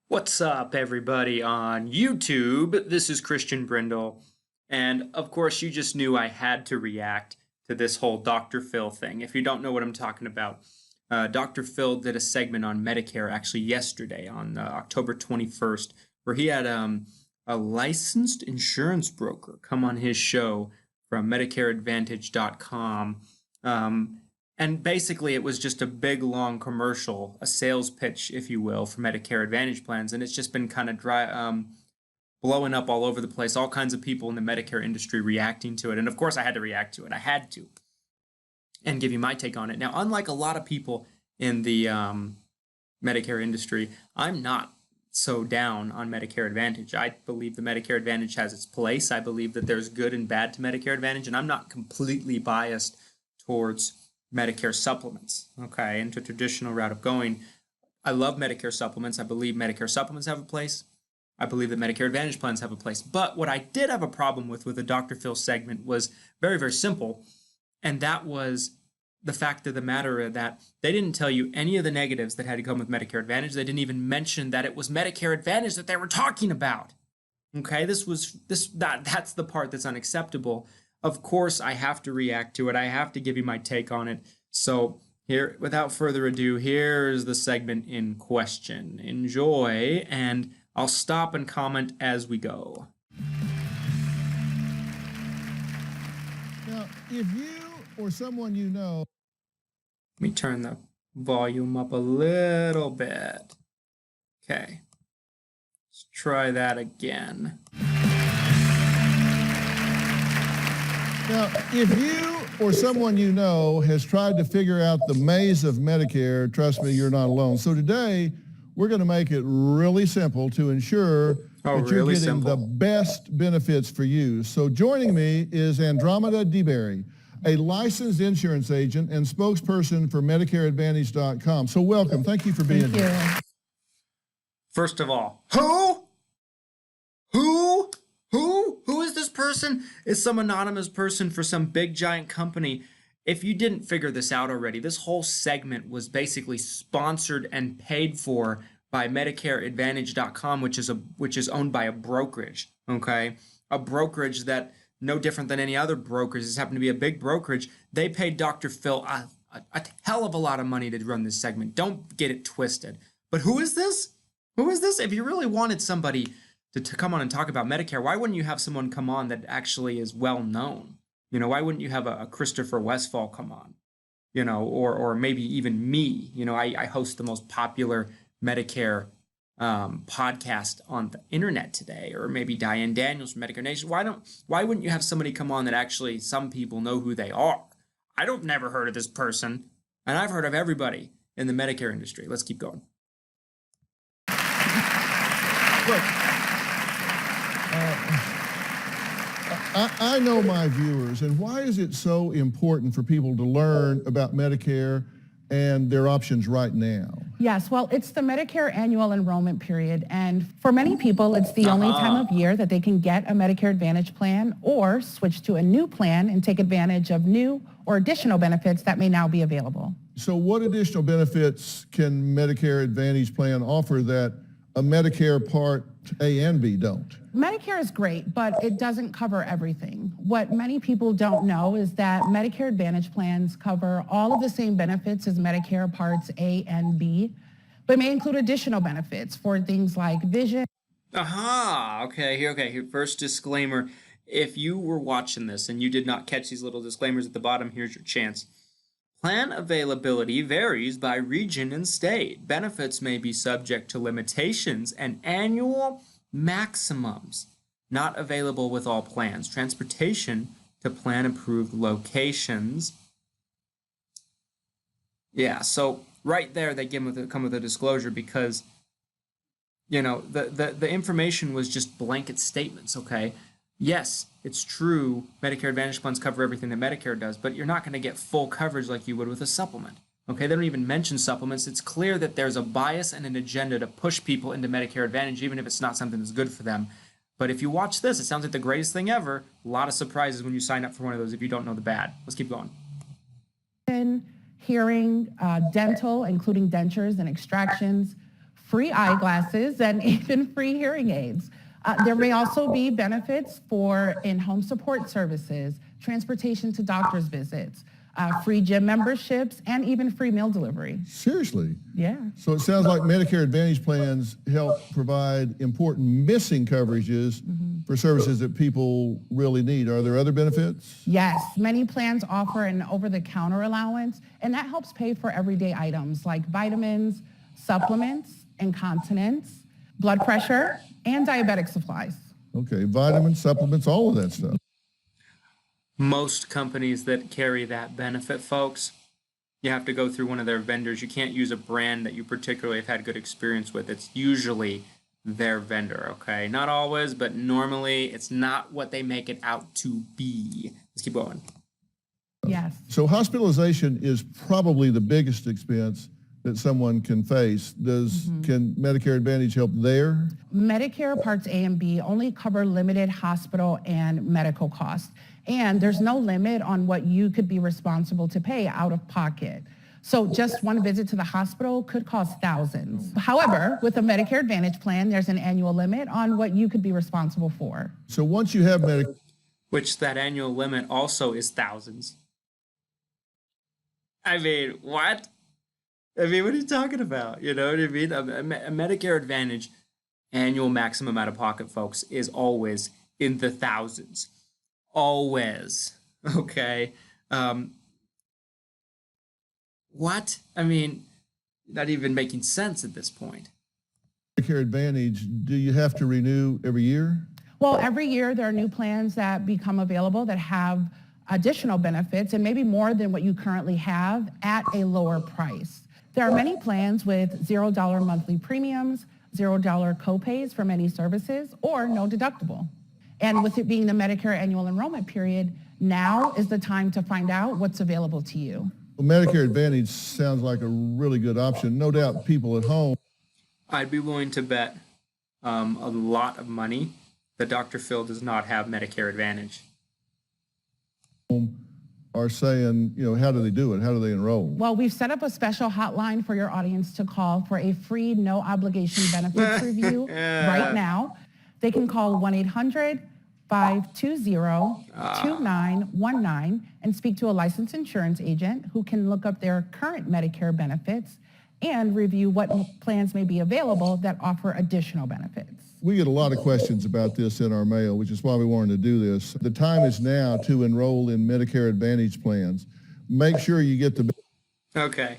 What's up, everybody on YouTube? This is Christian Brindle, and of course, you just knew I had to react to this whole Dr. Phil thing. If you don't know what I'm talking about, Dr. Phil did a segment on Medicare actually yesterday on October 21st, where he had a licensed insurance broker come on his show from MedicareAdvantage.com. And basically, it was just a big, long commercial, a sales pitch, if you will, for Medicare Advantage plans. And it's just been kind of blowing up all over the place. All kinds of people in the Medicare industry reacting to it. And of course, I had to react to it. I had to. And give you my take on it. Now, unlike a lot of people in the Medicare industry, I'm not so down on Medicare Advantage. I believe the Medicare Advantage has its place. I believe that there's good and bad to Medicare Advantage. And I'm not completely biased towards Medicare supplements, okay, into traditional route of going. I love Medicare supplements. I believe Medicare supplements have a place. I believe that Medicare Advantage plans have a place. But what I did have a problem with the Dr. Phil segment was very, very simple, and that was the fact of the matter that they didn't tell you any of the negatives that had to come with Medicare Advantage. They didn't even mention that it was Medicare Advantage that they were talking about. Okay, that's the part that's unacceptable. Of course, I have to react to it. I have to give you my take on it. So here, without further ado, here's the segment in question. Enjoy, and I'll stop and comment as we go. Now, if you or someone you know... Let me turn the volume up a little bit. Okay. Let's try that again. Now, if you or someone you know has tried to figure out the maze of Medicare, trust me, you're not alone. So today, we're going to make it really simple to ensure that you're getting the best benefits for you. So joining me is Andromeda DeBerry, a licensed insurance agent and spokesperson for MedicareAdvantage.com. So welcome. Thank you for being here. First of all, Who is this person? Is some anonymous person for some big giant company. If you didn't figure this out already, this whole segment was basically sponsored and paid for by MedicareAdvantage.com, which is owned by a brokerage, okay? A brokerage that, no different than any other brokerage, this happened to be a big brokerage. They paid Dr. Phil a hell of a lot of money to run this segment. Don't get it twisted. But who is this? Who is this? If you really wanted somebody to come on and talk about Medicare, why wouldn't you have someone come on that actually is well known? You know, why wouldn't you have a Christopher Westfall come on? You know, or maybe even me. You know, I host the most popular Medicare podcast on the internet today, or maybe Diane Daniels from Medicare Nation. Why wouldn't you have somebody come on that actually some people know who they are? I don't never heard of this person, and I've heard of everybody in the Medicare industry. Let's keep going. Look, I know my viewers, and why is it so important for people to learn about Medicare and their options right now? Yes, well, it's the Medicare annual enrollment period, and for many people, it's the only time of year that they can get a Medicare Advantage plan or switch to a new plan and take advantage of new or additional benefits that may now be available. So what additional benefits can Medicare Advantage plan offer that a Medicare Part A and B don't? Medicare is great, but it doesn't cover everything. What many people don't know is that Medicare Advantage plans cover all of the same benefits as Medicare Parts A and B, but may include additional benefits for things like vision. Okay, here, first disclaimer. If you were watching this and you did not catch these little disclaimers at the bottom, here's your chance. Plan availability varies by region and state. Benefits may be subject to limitations and annual maximums. Not available with all plans. Transportation to plan-approved locations. Yeah, so right there they come with a disclosure because, you know, the information was just blanket statements, okay? Yes, it's true, Medicare Advantage plans cover everything that Medicare does, but you're not going to get full coverage like you would with a supplement. Okay, they don't even mention supplements. It's clear that there's a bias and an agenda to push people into Medicare Advantage, even if it's not something that's good for them. But if you watch this, it sounds like the greatest thing ever. A lot of surprises when you sign up for one of those if you don't know the bad. Let's keep going. Hearing, dental, including dentures and extractions, free eyeglasses, and even free hearing aids. There may also be benefits for in-home support services, transportation to doctor's visits, free gym memberships, and even free meal delivery. Seriously? Yeah. So it sounds like Medicare Advantage plans help provide important missing coverages for services that people really need. Are there other benefits? Yes, many plans offer an over-the-counter allowance, and that helps pay for everyday items like vitamins, supplements, incontinence, blood pressure, and diabetic supplies. Okay, vitamins, supplements, all of that stuff. Most companies that carry that benefit, folks, you have to go through one of their vendors. You can't use a brand that you particularly have had good experience with. It's usually their vendor, okay? Not always, but normally it's not what they make it out to be. Let's keep going. Yes. So hospitalization is probably the biggest expense that someone can face. Can Medicare Advantage help there? Medicare Parts A and B only cover limited hospital and medical costs, and there's no limit on what you could be responsible to pay out of pocket. So just one visit to the hospital could cost thousands. However, with a Medicare Advantage plan, there's an annual limit on what you could be responsible for. So once you have Medicare, Which that annual limit also is thousands. I mean, what? I mean, what are you talking about? You know what I mean? A Medicare Advantage annual maximum out of pocket, folks, is always in the thousands. Always. Okay? What? I mean, not even making sense at this point. Medicare Advantage, do you have to renew every year? Well, every year there are new plans that become available that have additional benefits and maybe more than what you currently have at a lower price. There are many plans with $0 monthly premiums, $0 copays for many services, or no deductible. And with it being the Medicare annual enrollment period, now is the time to find out what's available to you. Well, Medicare Advantage sounds like a really good option. No doubt people at home I'd be willing to bet a lot of money that Dr. Phil does not have Medicare Advantage. are saying, how do they do it? How do they enroll? Well, we've set up a special hotline for your audience to call for a free, no obligation benefits review right now. They can call 1-800-520-2919 and speak to a licensed insurance agent who can look up their current Medicare benefits and review what plans may be available that offer additional benefits. We get a lot of questions about this in our mail, which is why we wanted to do this. The time is now to enroll in Medicare Advantage plans. Make sure you get the... Okay.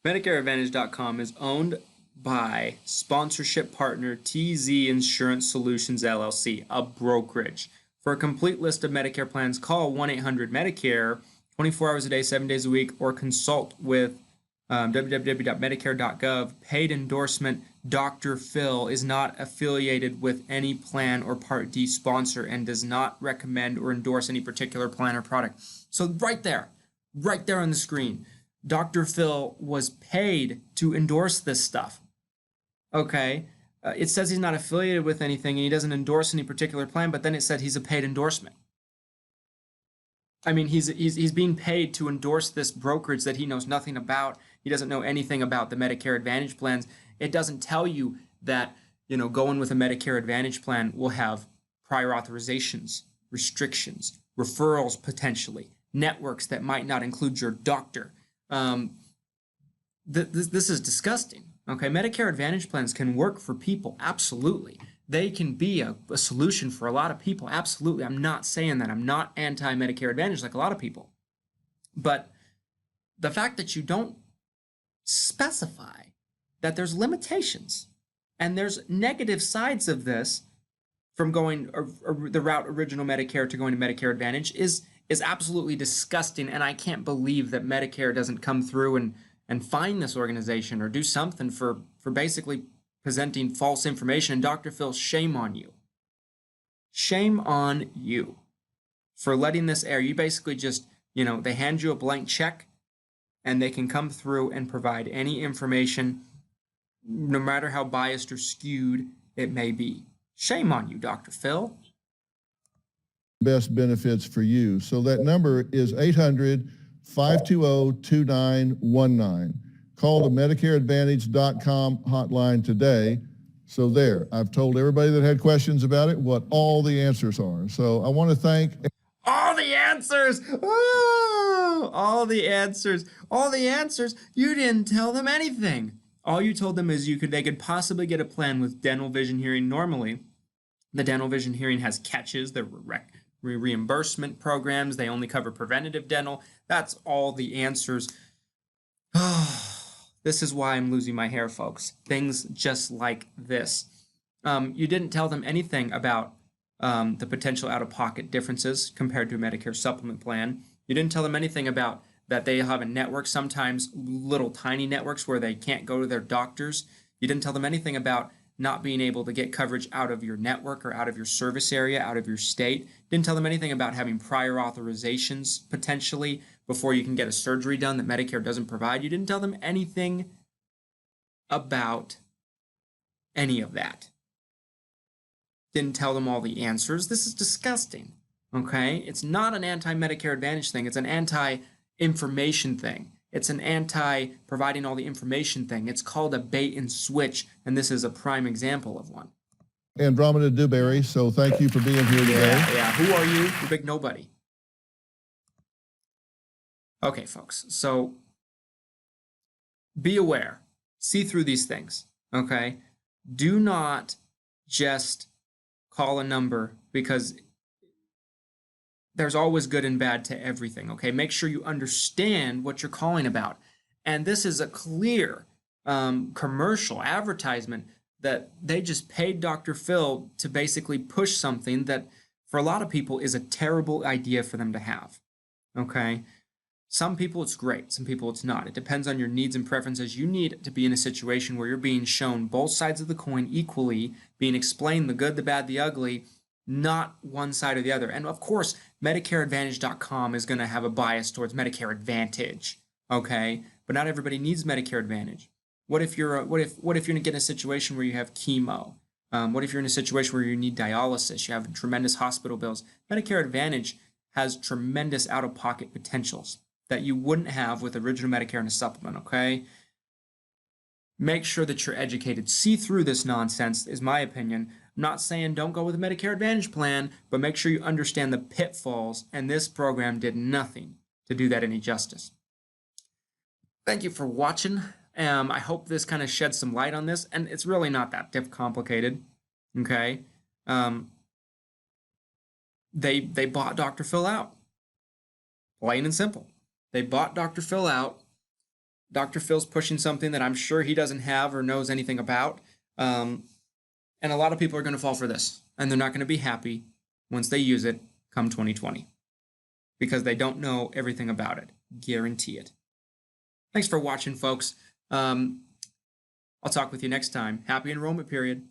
MedicareAdvantage.com is owned by sponsorship partner TZ Insurance Solutions, LLC, a brokerage. For a complete list of Medicare plans, call 1-800-MEDICARE, 24 hours a day, 7 days a week, or consult with www.medicare.gov. Paid endorsement. Dr. Phil is not affiliated with any plan or Part D sponsor and does not recommend or endorse any particular plan or product. So right there on the screen, Dr. Phil was paid to endorse this stuff. Okay, it says he's not affiliated with anything and he doesn't endorse any particular plan, but then it said he's a paid endorsement. I mean, he's being paid to endorse this brokerage that he knows nothing about. He doesn't know anything about the Medicare Advantage plans. It doesn't tell you that, going with a Medicare Advantage plan will have prior authorizations, restrictions, referrals potentially, networks that might not include your doctor. This is disgusting. Okay, Medicare Advantage plans can work for people, absolutely. They can be a solution for a lot of people, absolutely. I'm not saying that. I'm not anti-Medicare Advantage like a lot of people. But the fact that you don't specify that there's limitations and there's negative sides of this from going the route original Medicare to going to Medicare Advantage is absolutely disgusting. And I can't believe that Medicare doesn't come through and find this organization or do something for basically presenting false information. And Dr. Phil, shame on you. Shame on you for letting this air. You basically just, they hand you a blank check and they can come through and provide any information, no matter how biased or skewed it may be. Shame on you, Dr. Phil. Best benefits for you. So that number is 800-520-2919. call the MedicareAdvantage.com hotline today. So there, I've told everybody that had questions about it what all the answers are. So I want to thank... All the answers! Oh, all the answers. All the answers. You didn't tell them anything. All you told them is they could possibly get a plan with dental vision hearing normally. The dental vision hearing has catches, the reimbursement programs, they only cover preventative dental. That's all the answers. This is why I'm losing my hair, folks. Things just like this. You didn't tell them anything about the potential out-of-pocket differences compared to a Medicare supplement plan. You didn't tell them anything about that they have a network, sometimes little tiny networks where they can't go to their doctors. You didn't tell them anything about not being able to get coverage out of your network or out of your service area, out of your state. Didn't tell them anything about having prior authorizations potentially before you can get a surgery done that Medicare doesn't provide. You didn't tell them anything about any of that. Didn't tell them all the answers. This is disgusting, okay? It's not an anti-Medicare Advantage thing. It's an anti-information thing. It's an anti-providing all the information thing. It's called a bait and switch, and this is a prime example of one. Andromeda Dewberry, so thank you for being here today. Yeah. Who are you? You're big nobody. Okay, folks, so be aware. See through these things, okay? Do not just call a number because there's always good and bad to everything, okay? Make sure you understand what you're calling about. And this is a clear commercial advertisement that they just paid Dr. Phil to basically push something that for a lot of people is a terrible idea for them to have, okay? Some people it's great, some people it's not. It depends on your needs and preferences. You need to be in a situation where you're being shown both sides of the coin equally, being explained the good, the bad, the ugly, not one side or the other. And of course, MedicareAdvantage.com is going to have a bias towards Medicare Advantage, okay? But not everybody needs Medicare Advantage. What if you're going to get in a situation where you have chemo? What if you're in a situation where you need dialysis? You have tremendous hospital bills. Medicare Advantage has tremendous out-of-pocket potentials that you wouldn't have with original Medicare and a supplement, okay? Make sure that you're educated. See through this nonsense, is my opinion. I'm not saying don't go with a Medicare Advantage plan, but make sure you understand the pitfalls, and this program did nothing to do that any justice. Thank you for watching. I hope this kind of sheds some light on this, and it's really not that complicated, okay? They bought Dr. Phil out, plain and simple. They bought Dr. Phil out. Dr. Phil's pushing something that I'm sure he doesn't have or knows anything about. And a lot of people are going to fall for this. And they're not going to be happy once they use it come 2020. Because they don't know everything about it. Guarantee it. Thanks for watching, folks. I'll talk with you next time. Happy enrollment period.